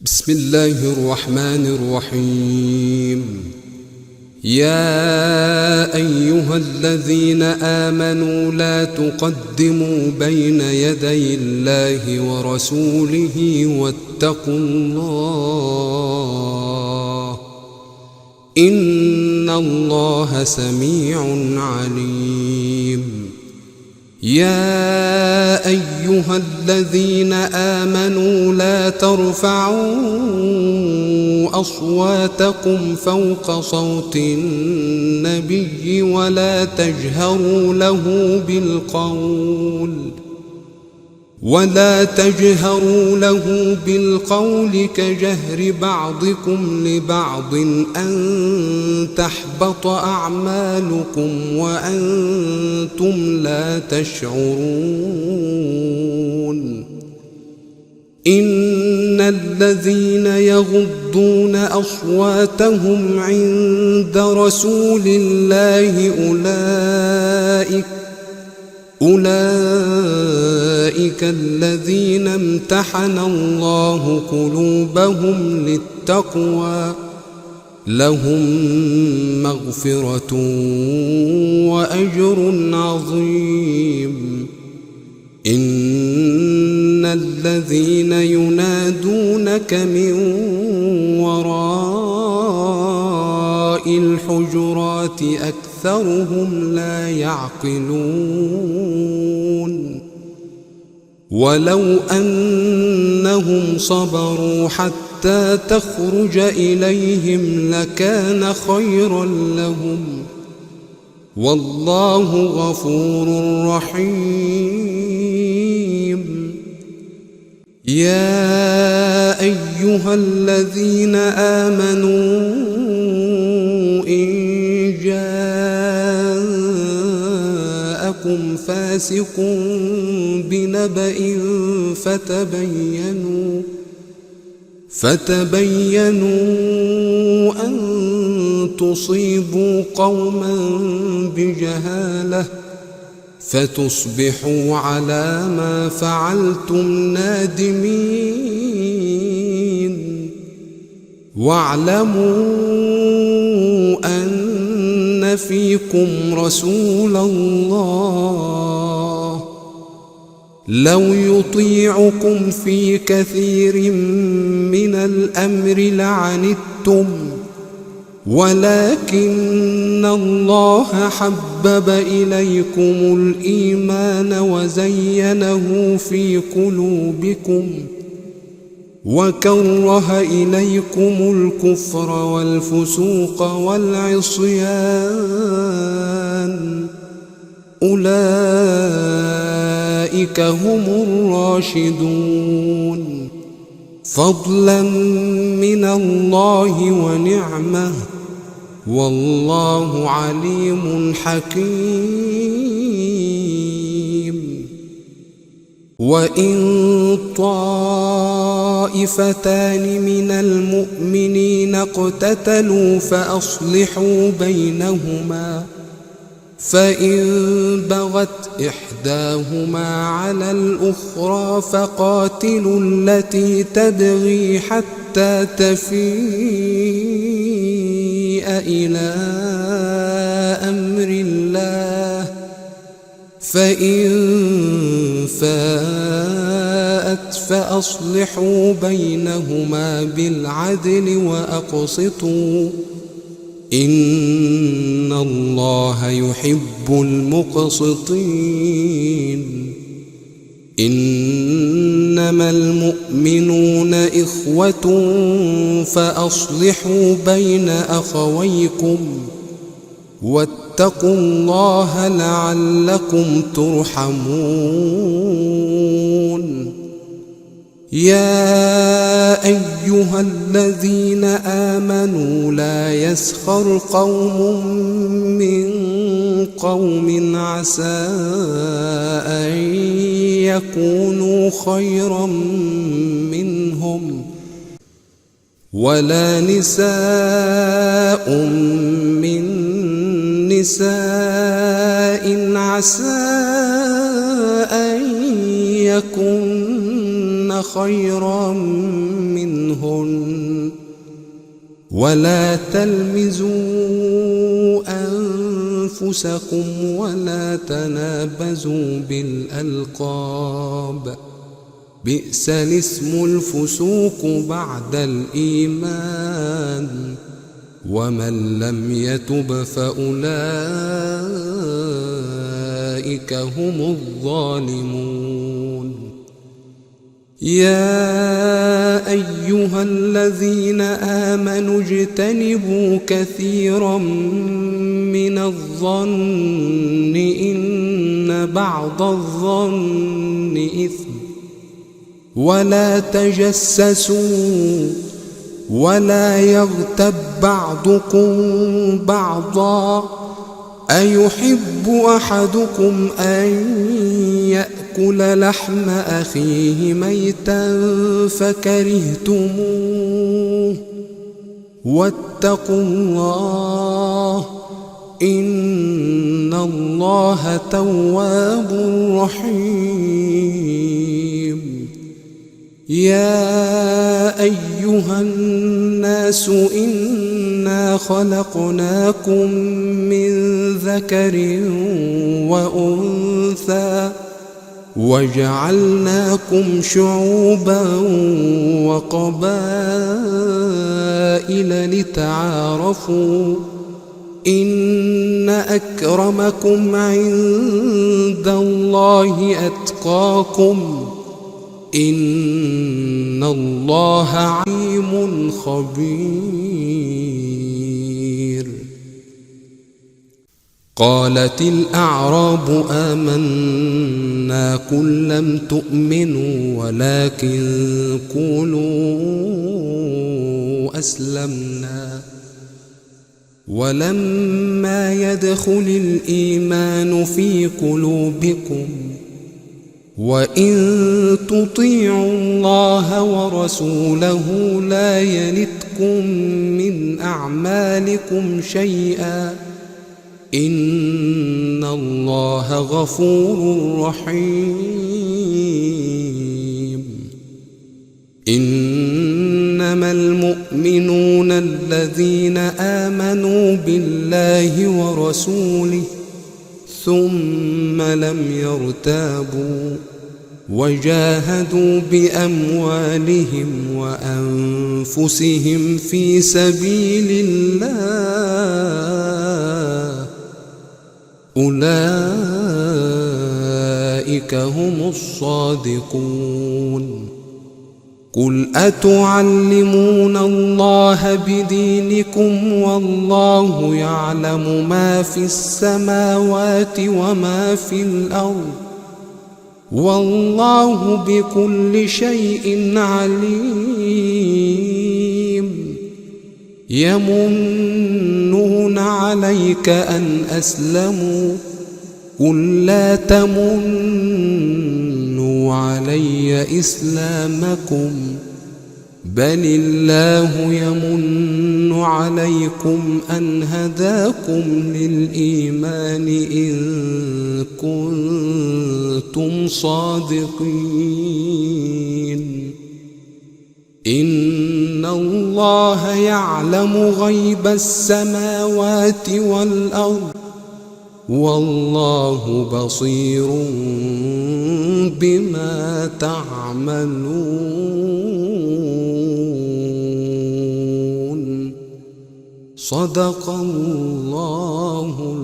بسم الله الرحمن الرحيم. يا أيها الذين آمنوا لا تقدموا بين يدي الله ورسوله واتقوا الله إن الله سميع عليم. يا أيها الذين آمنوا لا ترفعوا أصواتكم فوق صوت النبي ولا تجهروا له بالقول كجهر بعضكم لبعض أن تحبط أعمالكم وأنتم لا تشعرون. إن الذين يغضون أصواتهم عند رسول الله أولئك الذين امتحن الله قلوبهم للتقوى لهم مغفرة وأجر عظيم. إن الذين ينادونك من وراء الحجرات أكثرهم لا يعقلون. ولو أنهم صبروا حتى تخرج إليهم لكان خيرا لهم والله غفور رحيم. يا أيها الذين آمنوا إن جاءكم فاسق بنبأ فتبينوا أن تصيبوا قوما بجهالة فتصبحوا على ما فعلتم نادمين. واعلموا أن فيكم رسول الله لو يطيعكم في كثير من الأمر لعنتم ولكن الله حبب إليكم الإيمان وزينه في قلوبكم وكره إليكم الكفر والفسوق والعصيان أولئك هم الراشدون فضلا من الله ونعمة والله عليم حكيم. وإن طائفتان من المؤمنين اقتتلوا فأصلحوا بينهما فإن بغت إحداهما على الأخرى فقاتلوا التي تبغي حتى تفيء إلى أمر الله فإن فاءت فأصلحوا بينهما بالعدل وأقسطوا إن الله يحب المقسطين. إنما المؤمنون إخوة فأصلحوا بين أخويكم واتقوا الله لعلكم ترحمون. يا أيها الذين آمنوا لا يسخر قوم من قوم عسى أن يكونوا خيرا منهم ولا نساء من نساء عسى أن يكن خيرا منهن ولا تلمزوا أنفسكم ولا تنابزوا بالألقاب بئس الاسم الفسوق بعد الإيمان ومن لم يتب فأولئك هم الظالمون يا أيها الذين آمنوا اجتنبوا كثيرا من الظن إن بعض الظن إثم ولا تجسسوا ولا يغتب بعضكم بعضا أيحب أحدكم أن يأكل لحم أخيه ميتا فكرهتموه واتقوا الله إن الله تواب رحيم يا أيها الناس إنا خلقناكم من ذكر وأنثى وجعلناكم شعوبا وقبائل لتعارفوا إن أكرمكم عند الله أتقاكم إن الله عليم خبير قالت الأعراب آمنا قل لم تؤمنوا ولكن قولوا أسلمنا ولما يدخل الإيمان في قلوبكم وإن تطيعوا الله ورسوله لا يلتكم من أعمالكم شيئا إن الله غفور رحيم إنما المؤمنون الذين آمنوا بالله ورسوله ثم لم يرتابوا وجاهدوا بأموالهم وأنفسهم في سبيل الله أولئك هم الصادقون قل أتعلمون الله بدينكم والله يعلم ما في السماوات وما في الأرض والله بكل شيء عليم يمنون عليك أن أسلموا قل لا تمنوا علي إسلامكم بل الله يمن عليكم أن هداكم للإيمان إن كنتم صادقين إن الله يعلم غيب السماوات والأرض والله بصير بما تعملون صدق الله